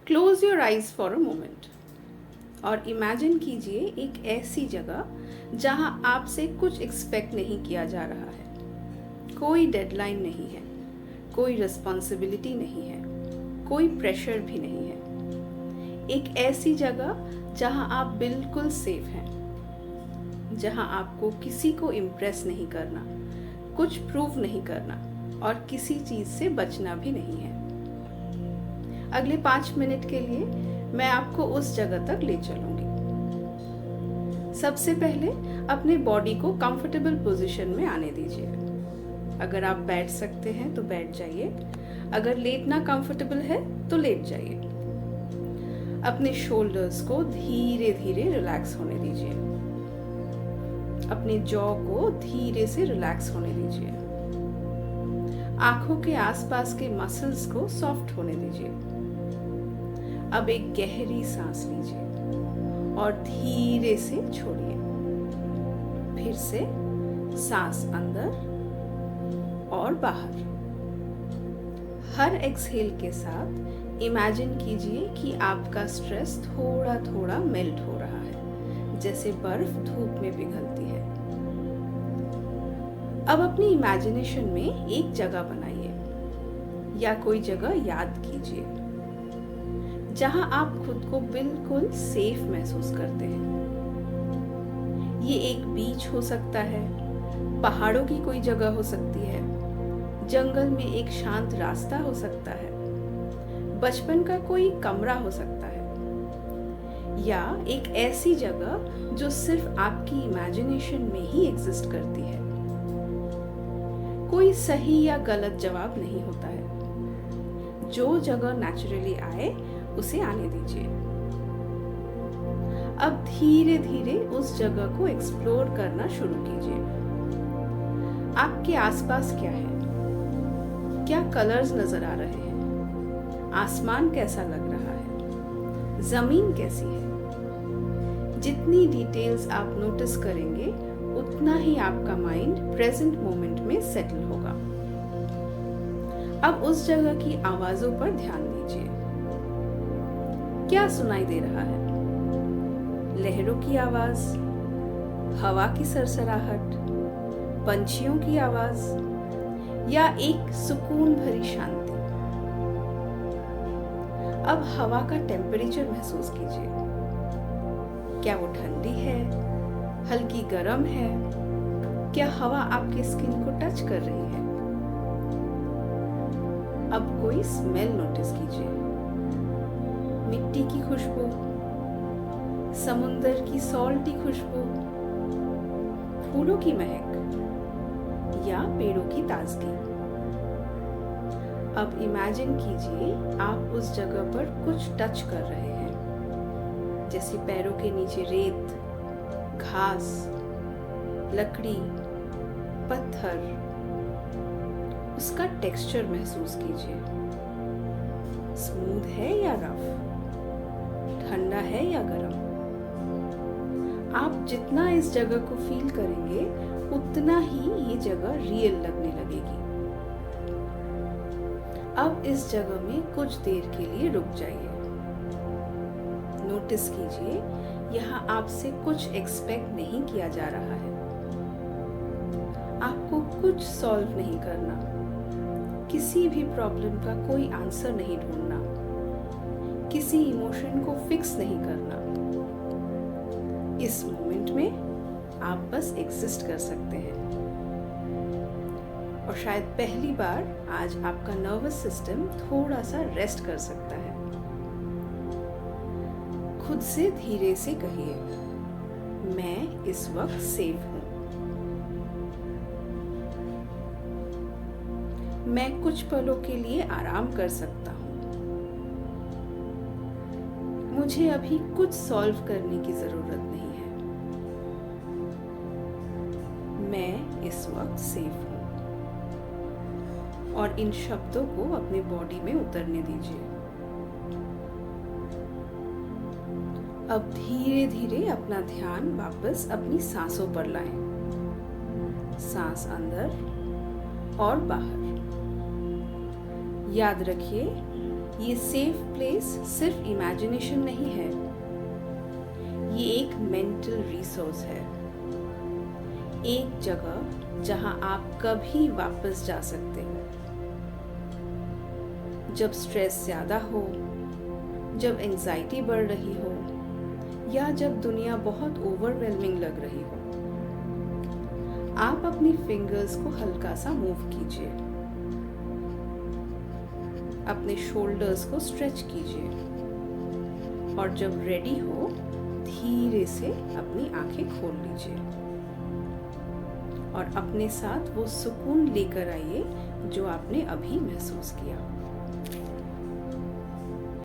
Close your eyes for a moment और imagine कीजिए एक ऐसी जगह जहां आपसे कुछ एक्सपेक्ट नहीं किया जा रहा है। कोई डेडलाइन नहीं है, कोई रिस्पॉन्सिबिलिटी नहीं है, कोई प्रेशर भी नहीं है। एक ऐसी जगह जहां आप बिल्कुल सेफ हैं, जहां आपको किसी को इम्प्रेस नहीं करना, कुछ प्रूव नहीं करना और किसी चीज से बचना भी नहीं है। अगले 5 मिनट के लिए मैं आपको उस जगह तक ले चलूंगी। सबसे पहले अपने बॉडी को कंफर्टेबल पोजीशन में आने दीजिए। अगर आप बैठ सकते हैं तो बैठ जाइए, अगर लेटना कंफर्टेबल है तो लेट जाइए। अपने शोल्डर्स को धीरे धीरे रिलैक्स होने दीजिए। अपने जॉ को धीरे से रिलैक्स होने दीजिए। आंखों के आसपास के मसल्स को सॉफ्ट होने दीजिए। अब एक गहरी सांस लीजिए और धीरे से छोड़िए। फिर से सांस अंदर और बाहर। हर एक्सहेल के साथ इमेजिन कीजिए कि आपका स्ट्रेस थोड़ा थोड़ा मेल्ट हो रहा है, जैसे बर्फ धूप में पिघलती है। अब अपनी इमेजिनेशन में एक जगह बनाइए या कोई जगह याद कीजिए जहां आप खुद को बिल्कुल सेफ महसूस करते हैं। ये एक बीच हो सकता है, पहाड़ों की कोई जगह हो सकती है, जंगल में एक शांत रास्ता हो सकता है, बचपन का कोई कमरा हो सकता है, या एक ऐसी जगह जो सिर्फ आपकी इमेजिनेशन में ही एग्जिस्ट करती है। कोई सही या गलत जवाब नहीं होता है। जो जगह नेचुरली आए उसे आने दीजिए। अब धीरे धीरे उस जगह को एक्सप्लोर करना शुरू कीजिए। आपके आसपास क्या है? क्या कलर्स नजर आ रहे हैं? आसमान कैसा लग रहा है? जमीन कैसी है? जितनी डिटेल्स आप नोटिस करेंगे उतना ही आपका माइंड प्रेजेंट मोमेंट में सेटल होगा। अब उस जगह की आवाजों पर ध्यान दीजिए। क्या सुनाई दे रहा है? लहरों की आवाज, हवा की सरसराहट, पंछियों की आवाज या एक सुकून भरी शांति। अब हवा का टेम्परेचर महसूस कीजिए। क्या वो ठंडी है, हल्की गर्म है? क्या हवा आपके स्किन को टच कर रही है? अब कोई स्मेल नोटिस कीजिए। मिट्टी की खुशबू, समुंदर की सॉल्टी खुशबू, फूलों की महक या पेड़ों की ताजगी। अब इमेजिन कीजिए आप उस जगह पर कुछ टच कर रहे हैं, जैसे पैरों के नीचे रेत, घास, लकड़ी, पत्थर। उसका टेक्सचर महसूस कीजिए। स्मूथ है या रफ? ठंडा है या गर्म? आप जितना इस जगह को फील करेंगे उतना ही ये जगह रियल लगने लगेगी। अब इस जगह में कुछ देर के लिए रुक जाइए। नोटिस कीजिए यहाँ आपसे कुछ एक्सपेक्ट नहीं किया जा रहा है। आपको कुछ सॉल्व नहीं करना, किसी भी प्रॉब्लम का कोई आंसर नहीं ढूंढना, किसी इमोशन को फिक्स नहीं करना। इस मोमेंट में आप बस एग्जिस्ट कर सकते हैं। और शायद पहली बार आज आपका नर्वस सिस्टम थोड़ा सा रेस्ट कर सकता है। खुद से धीरे से कहिए, मैं इस वक्त सेफ हूं। मैं कुछ पलों के लिए आराम कर सकता हूं। मुझे अभी कुछ सॉल्व करने की जरूरत नहीं है। मैं इस वक्त सेफ हूं। और इन शब्दों को अपने बॉडी में उतरने दीजिए। अब धीरे धीरे अपना ध्यान वापस अपनी सांसों पर लाएं। सांस अंदर और बाहर। याद रखिए, ये सेफ प्लेस सिर्फ इमेजिनेशन नहीं है, ये एक मेंटल रिसोर्स है, एक जगह जहां आप कभी वापस जा सकते हो जब स्ट्रेस ज़्यादा हो, जब एंजाइटी बढ़ रही हो या जब दुनिया बहुत ओवरवेलमिंग लग रही हो। आप अपनी फिंगर्स को हल्का सा मूव कीजिए, अपने शोल्डर्स को स्ट्रेच कीजिए और जब रेडी हो धीरे से अपनी आंखें खोल लीजिए और अपने साथ वो सुकून लेकर आइए जो आपने अभी महसूस किया।